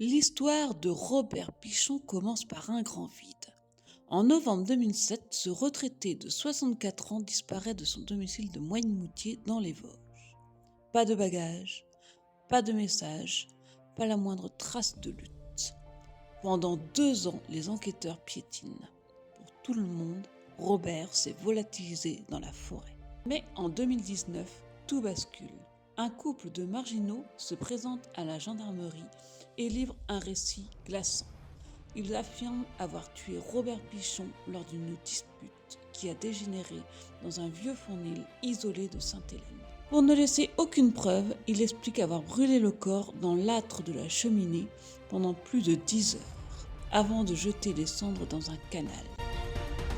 L'histoire de Robert Pichon commence par un grand vide. En novembre 2007, ce retraité de 64 ans disparaît de son domicile de Moine-Moutier dans les Vosges. Pas de bagages, pas de message, pas la moindre trace de lutte. Pendant 2 ans, les enquêteurs piétinent. Pour tout le monde, Robert s'est volatilisé dans la forêt. Mais en 2019, tout bascule. Un couple de marginaux se présente à la gendarmerie et livre un récit glaçant. Ils affirment avoir tué Robert Pichon lors d'une dispute qui a dégénéré dans un vieux fournil isolé de Sainte-Hélène. Pour ne laisser aucune preuve, il explique avoir brûlé le corps dans l'âtre de la cheminée pendant plus de 10 heures, avant de jeter les cendres dans un canal.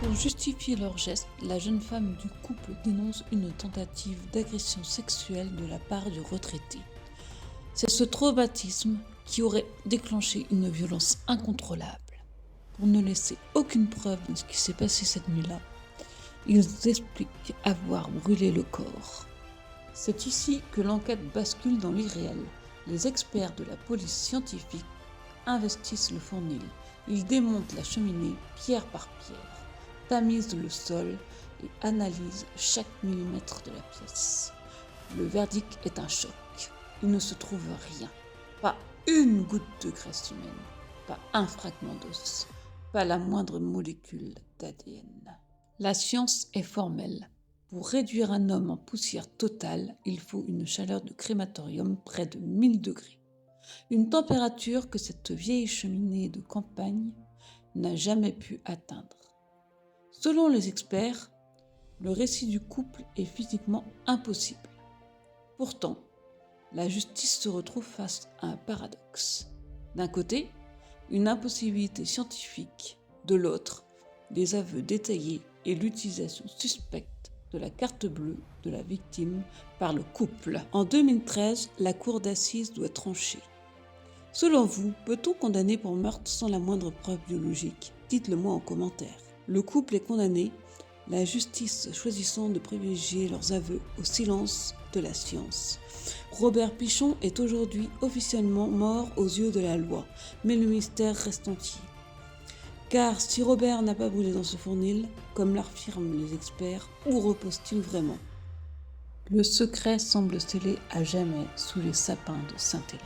Pour justifier leur geste, la jeune femme du couple dénonce une tentative d'agression sexuelle de la part du retraité. C'est ce traumatisme qui aurait déclenché une violence incontrôlable. Pour ne laisser aucune preuve de ce qui s'est passé cette nuit-là, ils expliquent avoir brûlé le corps. C'est ici que l'enquête bascule dans l'irréel. Les experts de la police scientifique investissent le fournil. Ils démontent la cheminée pierre par pierre, tamisent le sol et analysent chaque millimètre de la pièce. Le verdict est un choc. Il ne se trouve rien. Pas une goutte de graisse humaine, pas un fragment d'os, pas la moindre molécule d'ADN. La science est formelle. Pour réduire un homme en poussière totale, il faut une chaleur de crématorium près de 1000 degrés. Une température que cette vieille cheminée de campagne n'a jamais pu atteindre. Selon les experts, le récit du couple est physiquement impossible. Pourtant, la justice se retrouve face à un paradoxe. D'un côté, une impossibilité scientifique, de l'autre, des aveux détaillés et l'utilisation suspecte de la carte bleue de la victime par le couple. En 2013, la cour d'assises doit trancher. Selon vous, peut-on condamner pour meurtre sans la moindre preuve biologique ? Dites-le moi en commentaire. Le couple est condamné, la justice choisissant de privilégier leurs aveux au silence de la science. Robert Pichon est aujourd'hui officiellement mort aux yeux de la loi, mais le mystère reste entier. Car si Robert n'a pas brûlé dans ce fournil, comme l'affirment les experts, où repose-t-il vraiment ? Le secret semble scellé à jamais sous les sapins de Sainte-Hélène.